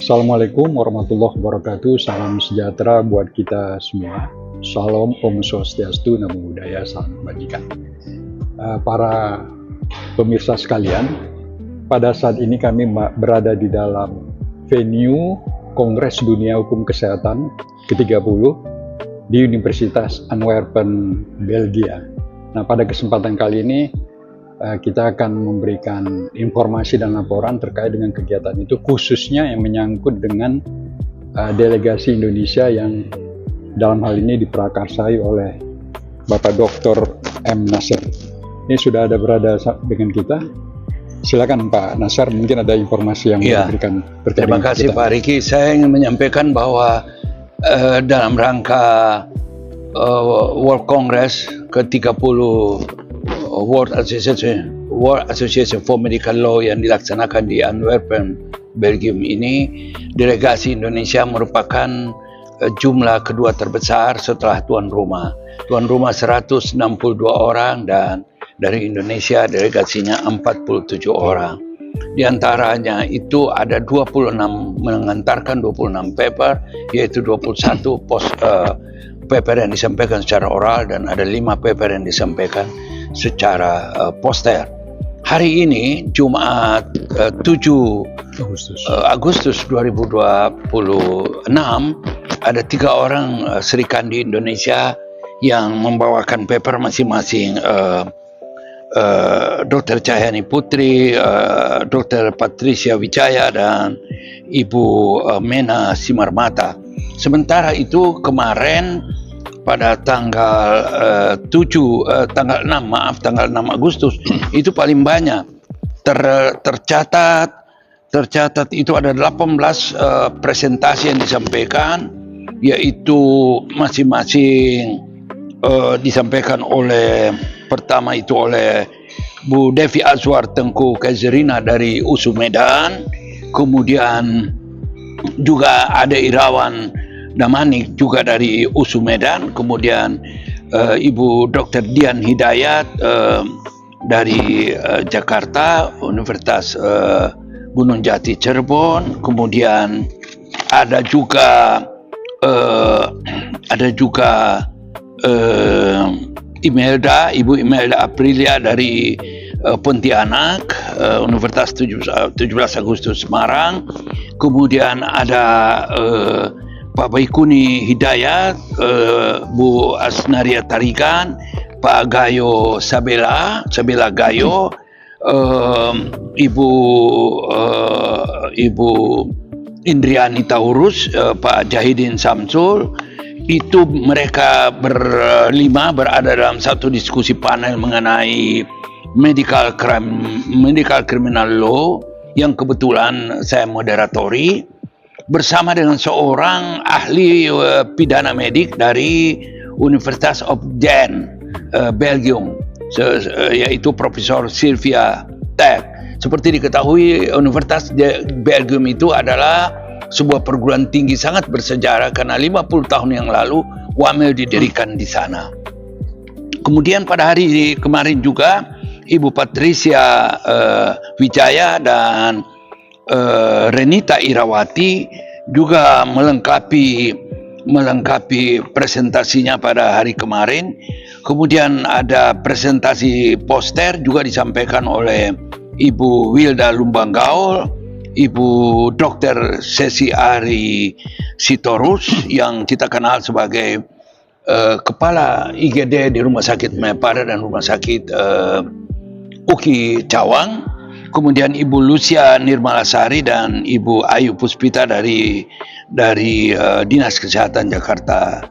Assalamualaikum warahmatullahi wabarakatuh. Salam sejahtera buat kita semua. Salam Om Swastiastu, Namo Buddhaya, salam kebajikan. Para pemirsa sekalian, pada saat ini kami berada di dalam venue Kongres Dunia Hukum Kesehatan ke-30 di Universitas Antwerpen, Belgia. Nah, pada kesempatan kali ini kita akan memberikan informasi dan laporan terkait dengan kegiatan itu, khususnya yang menyangkut dengan delegasi Indonesia yang dalam hal ini diprakarsai oleh Bapak Dr. M. Nasir. Ini sudah ada berada dengan kita. Silakan Pak Nasir, mungkin ada informasi yang diberikan terkait. Terima kasih Pak Riki. Saya ingin menyampaikan bahwa dalam rangka World Congress ke-30 World Association for Medical Law yang dilaksanakan di Antwerpen, Belgium ini, delegasi Indonesia merupakan jumlah kedua terbesar setelah tuan rumah. Tuan rumah 162 orang dan dari Indonesia delegasinya 47 orang. Di antaranya itu ada 26 mengantarkan 26 paper, yaitu 21 paper yang disampaikan secara oral dan ada 5 paper yang disampaikan secara poster. Hari ini Jumat 7 Agustus 2026 ada 3 orang serikandi Indonesia yang membawakan paper masing-masing. Dr. Cahyani Putri, Dr. Patricia Wijaya dan Ibu Mena Simarmata. Sementara itu kemarin pada tanggal 6 Agustus itu paling banyak tercatat itu ada 18 presentasi yang disampaikan, yaitu masing-masing disampaikan oleh, pertama itu oleh Bu Devi Azwar Tengku Kazerina dari USU Medan, kemudian juga ada Irawan Damanik juga dari USU Medan, kemudian Ibu Dr. Dian Hidayat dari Jakarta, Universitas Gunung Jati Cirebon, kemudian ada juga Ibu Imelda Aprilia dari Pontianak, Universitas 17 Agustus Semarang, kemudian ada Pak Baikuni Hidayat, Bu Asnaria Tarigan, Pak Gayo Sabela Gayo, Ibu Indriani Taurus, Pak Jahidin Samsul. Itu mereka berlima berada dalam satu diskusi panel mengenai medical criminal law yang kebetulan saya moderatori bersama dengan seorang ahli pidana medik dari Universitas of Gent, Belgium, yaitu Profesor Sylvia Tek. Seperti diketahui, Universitas Belgium itu adalah sebuah perguruan tinggi sangat bersejarah karena 50 tahun yang lalu WAMEL didirikan di sana. Kemudian pada hari kemarin juga Ibu Patricia Wijaya dan Renita Irawati juga melengkapi presentasinya pada hari kemarin. Kemudian ada presentasi poster juga disampaikan oleh Ibu Wilda Lumbanggaul, Ibu Dr. Sesi Ari Sitorus yang kita kenal sebagai Kepala IGD di Rumah Sakit Mayapada dan Rumah Sakit UKI Cawang. Kemudian Ibu Lucia Nirmalasari dan Ibu Ayu Puspita dari Dinas Kesehatan Jakarta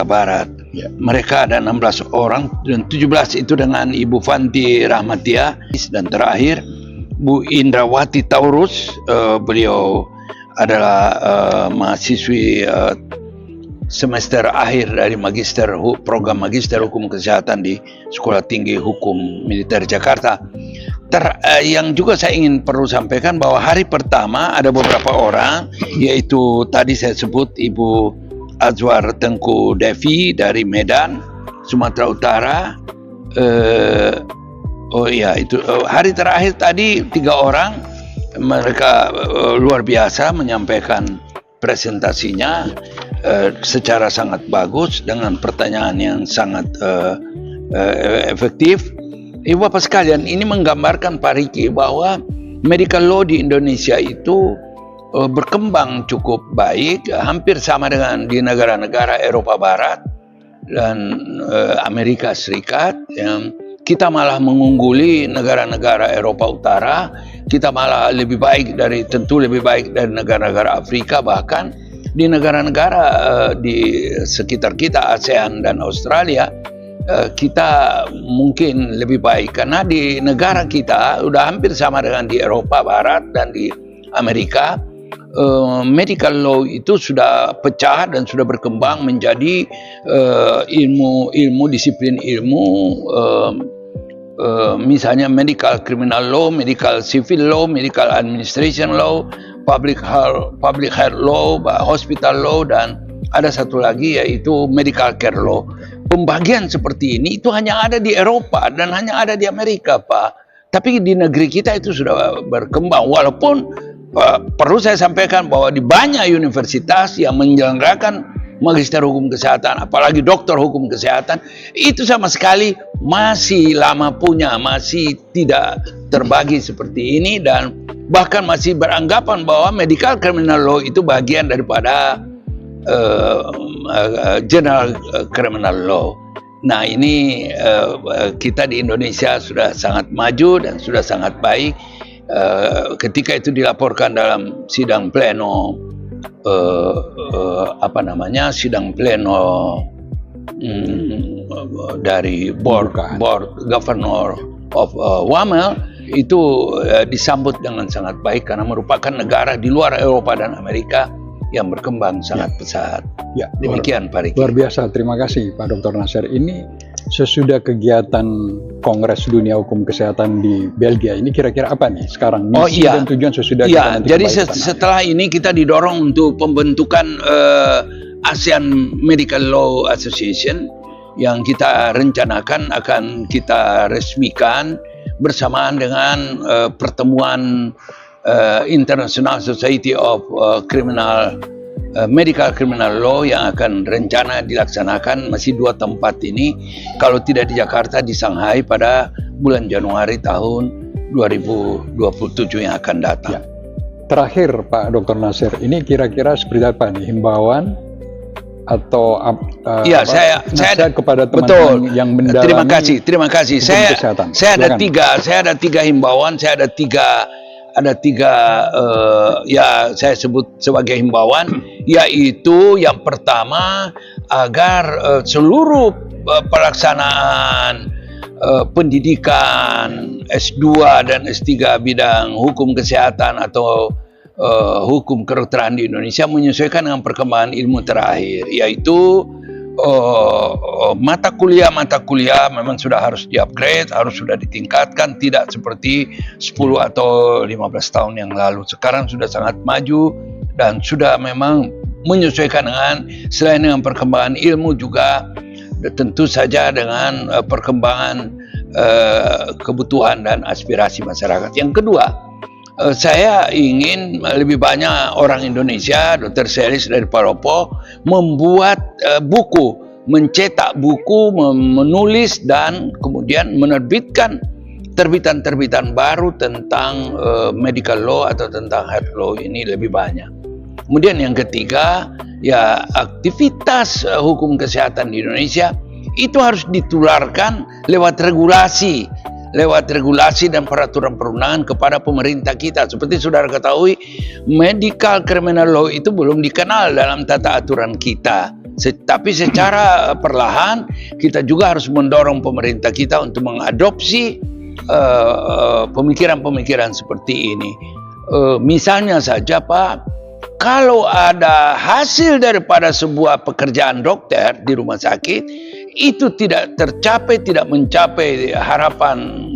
Barat. Ya. Mereka ada 16 orang dan 17 itu dengan Ibu Fanti Rahmatia, dan terakhir Bu Indrawati Taurus. Beliau adalah mahasiswi semester akhir dari program Magister Hukum Kesehatan di Sekolah Tinggi Hukum Militer Jakarta. Yang juga saya perlu sampaikan bahwa hari pertama ada beberapa orang, yaitu tadi saya sebut Ibu Azwar Tengku Devi dari Medan, Sumatera Utara. Hari terakhir tadi 3 orang mereka luar biasa menyampaikan presentasinya secara sangat bagus dengan pertanyaan yang sangat efektif. Ibu Bapak sekalian, ini menggambarkan Pak Riki bahwa medical law di Indonesia itu berkembang cukup baik, hampir sama dengan di negara-negara Eropa Barat dan Amerika Serikat. Kita malah mengungguli negara-negara Eropa Utara. Kita malah tentu lebih baik dari negara-negara Afrika, bahkan di negara-negara di sekitar kita, ASEAN dan Australia, kita mungkin lebih baik karena di negara kita udah hampir sama dengan di Eropa Barat dan di Amerika. Medical law itu sudah pecah dan sudah berkembang menjadi disiplin ilmu, misalnya medical criminal law, medical civil law, medical administration law, public health law, hospital law, dan ada satu lagi yaitu medical care law. Pembagian seperti ini itu hanya ada di Eropa dan hanya ada di Amerika, Pak. Tapi di negeri kita itu sudah berkembang, walaupun perlu saya sampaikan bahwa di banyak universitas yang menyelenggarakan magister hukum kesehatan, apalagi dokter hukum kesehatan, itu sama sekali masih lama punya, masih tidak terbagi seperti ini, dan bahkan masih beranggapan bahwa medical criminal law itu bagian daripada general criminal law. Nah, ini kita di Indonesia sudah sangat maju dan sudah sangat baik. Ketika itu dilaporkan dalam sidang pleno sidang pleno dari board governor of WAML, itu disambut dengan sangat baik karena merupakan negara di luar Eropa dan Amerika yang berkembang sangat pesat. Ya, demikian Pak Riki. Luar biasa, terima kasih Pak Dr. Nasir. Ini sesudah kegiatan Kongres Dunia Hukum Kesehatan di Belgia, ini kira-kira apa nih sekarang misi dan tujuan sesudah kita nanti jadi setelah ini kita didorong untuk pembentukan ASEAN Medical Law Association yang kita rencanakan akan kita resmikan bersamaan dengan pertemuan International Society of Medical Criminal Law yang akan rencana dilaksanakan masih 2 tempat ini, kalau tidak di Jakarta, di Shanghai pada bulan Januari tahun 2027 yang akan datang. Ya. Terakhir Pak Dr. Nasir, ini kira-kira seperti apa nih himbauan atau nasihat kepada teman-teman yang mendalami terima kasih. Saya ada tiga himbauan, saya sebut sebagai himbauan, yaitu yang pertama agar seluruh pelaksanaan pendidikan S2 dan S3 bidang hukum kesehatan atau hukum kedokteran di Indonesia menyesuaikan dengan perkembangan ilmu terakhir, yaitu mata kuliah memang sudah harus di-upgrade, harus sudah ditingkatkan, tidak seperti 10 atau 15 tahun yang lalu. Sekarang sudah sangat maju dan sudah memang menyesuaikan selain dengan perkembangan ilmu juga tentu saja dengan perkembangan kebutuhan dan aspirasi masyarakat. Yang kedua, saya ingin lebih banyak orang Indonesia, Dr. Selis dari Palopo, membuat buku, mencetak buku, menulis dan kemudian menerbitkan terbitan-terbitan baru tentang medical law atau tentang health law ini lebih banyak. Kemudian yang ketiga, ya aktivitas hukum kesehatan di Indonesia itu harus ditularkan lewat regulasi dan peraturan perundangan kepada pemerintah kita. Seperti saudara ketahui, medical criminal law itu belum dikenal dalam tata aturan kita. Tapi secara perlahan kita juga harus mendorong pemerintah kita untuk mengadopsi pemikiran-pemikiran seperti ini. Misalnya saja Pak, kalau ada hasil daripada sebuah pekerjaan dokter di rumah sakit, itu tidak mencapai harapan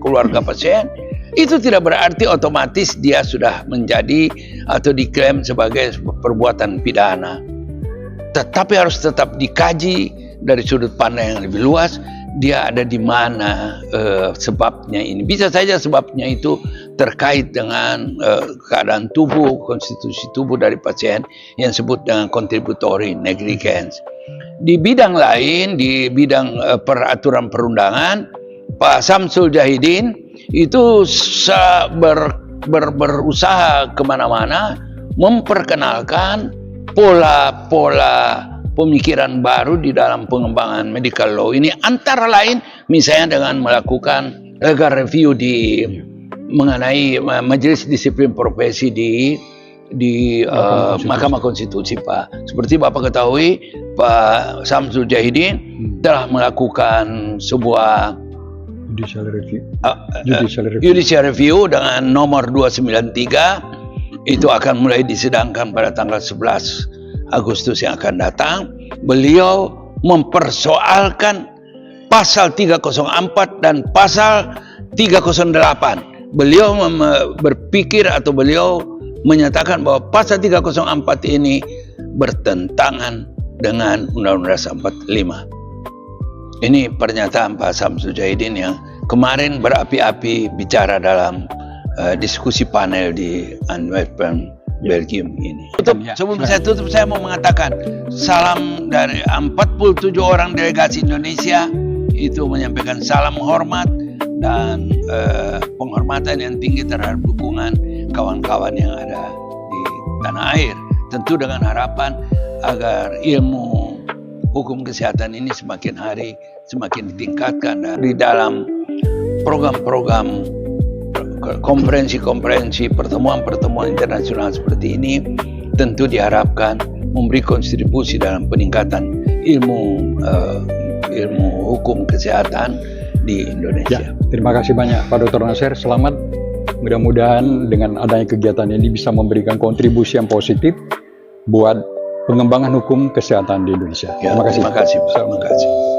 keluarga pasien, itu tidak berarti otomatis dia sudah menjadi atau diklaim sebagai perbuatan pidana. Tetapi harus tetap dikaji dari sudut pandang yang lebih luas dia ada di mana sebabnya ini. Bisa saja sebabnya itu terkait dengan keadaan tubuh, konstitusi tubuh dari pasien yang disebut dengan contributory negligence. Di bidang lain, di bidang peraturan perundangan, Pak Samsul Jahidin itu berusaha kemana-mana memperkenalkan pola-pola pemikiran baru di dalam pengembangan medical law ini, antara lain misalnya dengan melakukan legal review mengenai majelis disiplin profesi di Mahkamah Konstitusi, Pak. Seperti Bapak ketahui, Pak Samsul Jahidin telah melakukan sebuah judicial review dengan nomor 293. Itu akan mulai disidangkan pada tanggal 11 Agustus yang akan datang. Beliau mempersoalkan pasal 304 dan pasal 308. Beliau berpikir atau beliau menyatakan bahwa pasal 304 ini bertentangan dengan Undang-Undang 45. Ini pernyataan Pak Samsul Jahidin yang kemarin berapi-api bicara dalam diskusi panel di Antwerpen, Belgium ini. Sebelum saya tutup, saya mau mengatakan salam dari 47 orang delegasi Indonesia, itu menyampaikan salam hormat dan penghormatan yang tinggi terhadap dukungan kawan-kawan yang ada di tanah air. Tentu dengan harapan agar ilmu hukum kesehatan ini semakin hari semakin ditingkatkan, dan di dalam program-program konferensi-konferensi, pertemuan-pertemuan internasional seperti ini tentu diharapkan memberi kontribusi dalam peningkatan ilmu hukum kesehatan di Indonesia. Ya, terima kasih banyak Pak Dr. Nasir. Selamat. Mudah-mudahan dengan adanya kegiatan ini bisa memberikan kontribusi yang positif buat pengembangan hukum kesehatan di Indonesia. Ya, terima kasih. Terima kasih.